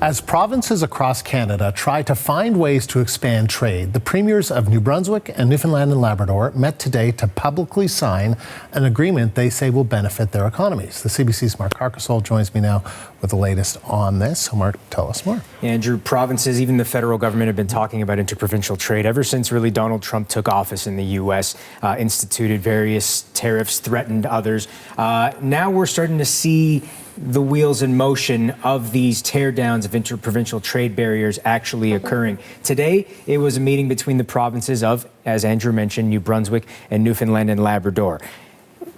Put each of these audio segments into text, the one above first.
As provinces across Canada try to find ways to expand trade, the premiers of New Brunswick and Newfoundland and Labrador met today to publicly sign an agreement they say will benefit their economies. The CBC's Mark Carcasole joins me now with the latest on this. So Mark, tell us more. Andrew, provinces, even the federal government have been talking about interprovincial trade ever since really Donald Trump took office in the U.S., instituted various tariffs, threatened others. Now we're starting to see the wheels in motion of these teardowns of interprovincial trade barriers actually occurring. Today, it was a meeting between the provinces of, as Andrew mentioned, New Brunswick and Newfoundland and Labrador.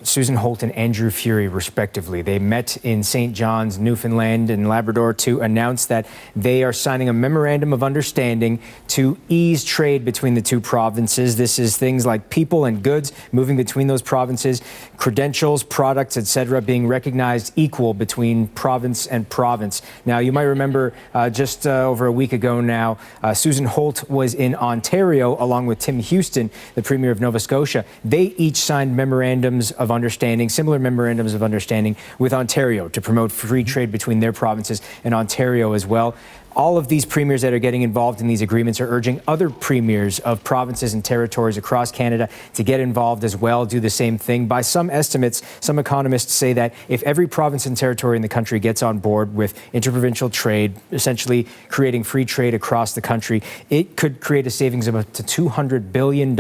Susan Holt and Andrew Furey, respectively. They met in St. John's, Newfoundland and Labrador to announce that they are signing a memorandum of understanding to ease trade between the two provinces. This is things like people and goods moving between those provinces, credentials, products, etc., being recognized equal between province and province. Now, you might remember just over a week ago now, Susan Holt was in Ontario along with Tim Houston, the Premier of Nova Scotia. They each signed memorandums of understanding, similar memorandums of understanding with Ontario to promote free trade between their provinces and Ontario as well. All of these premiers that are getting involved in these agreements are urging other premiers of provinces and territories across Canada to get involved as well, do the same thing. By some estimates, some economists say that if every province and territory in the country gets on board with interprovincial trade, essentially creating free trade across the country, it could create a savings of up to $200 billion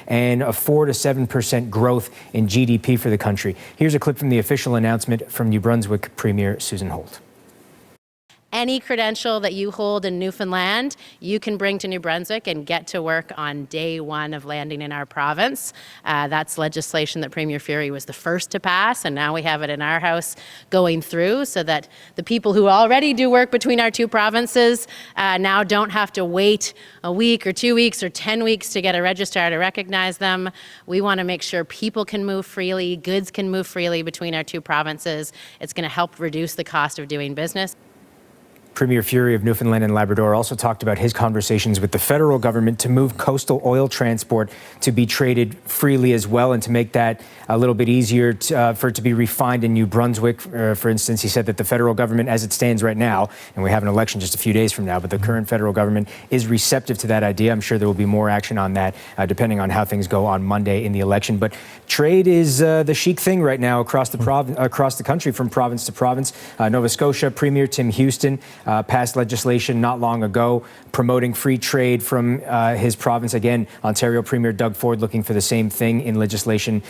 and a 4 to 7% growth in GDP for the country. Here's a clip from the official announcement from New Brunswick Premier Susan Holt. Any credential that you hold in Newfoundland, you can bring to New Brunswick and get to work on day one of landing in our province. That's legislation that Premier Furey was the first to pass, and now we have it in our House going through so that the people who already do work between our two provinces now don't have to wait a week or 2 weeks or 10 weeks to get a registrar to recognize them. We want to make sure people can move freely, goods can move freely between our two provinces. It's going to help reduce the cost of doing business. Premier Furey of Newfoundland and Labrador also talked about his conversations with the federal government to move coastal oil transport to be traded freely as well and to make that a little bit easier for it to be refined in New Brunswick. For instance, he said that the federal government, as it stands right now, and we have an election just a few days from now, but the current federal government is receptive to that idea. I'm sure there will be more action on that depending on how things go on Monday in the election. But trade is the chic thing right now across the country from province to province. Nova Scotia Premier Tim Houston passed legislation not long ago promoting free trade from his province. Again, Ontario Premier Doug Ford looking for the same thing in legislation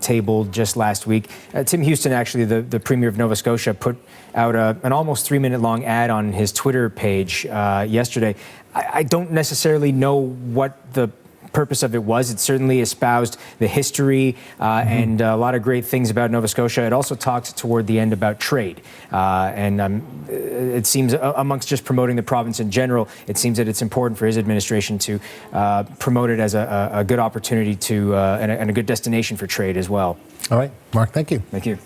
tabled just last week. Tim Houston, actually, the Premier of Nova Scotia, put out an almost 3-minute long ad on his Twitter page yesterday. I don't necessarily know what the purpose of it was. It certainly espoused the history and a lot of great things about Nova Scotia. It also talked toward the end about trade. It seems amongst just promoting the province in general, it seems that it's important for his administration to promote it as a good opportunity to and a good destination for trade as well. All right, Mark, thank you. Thank you.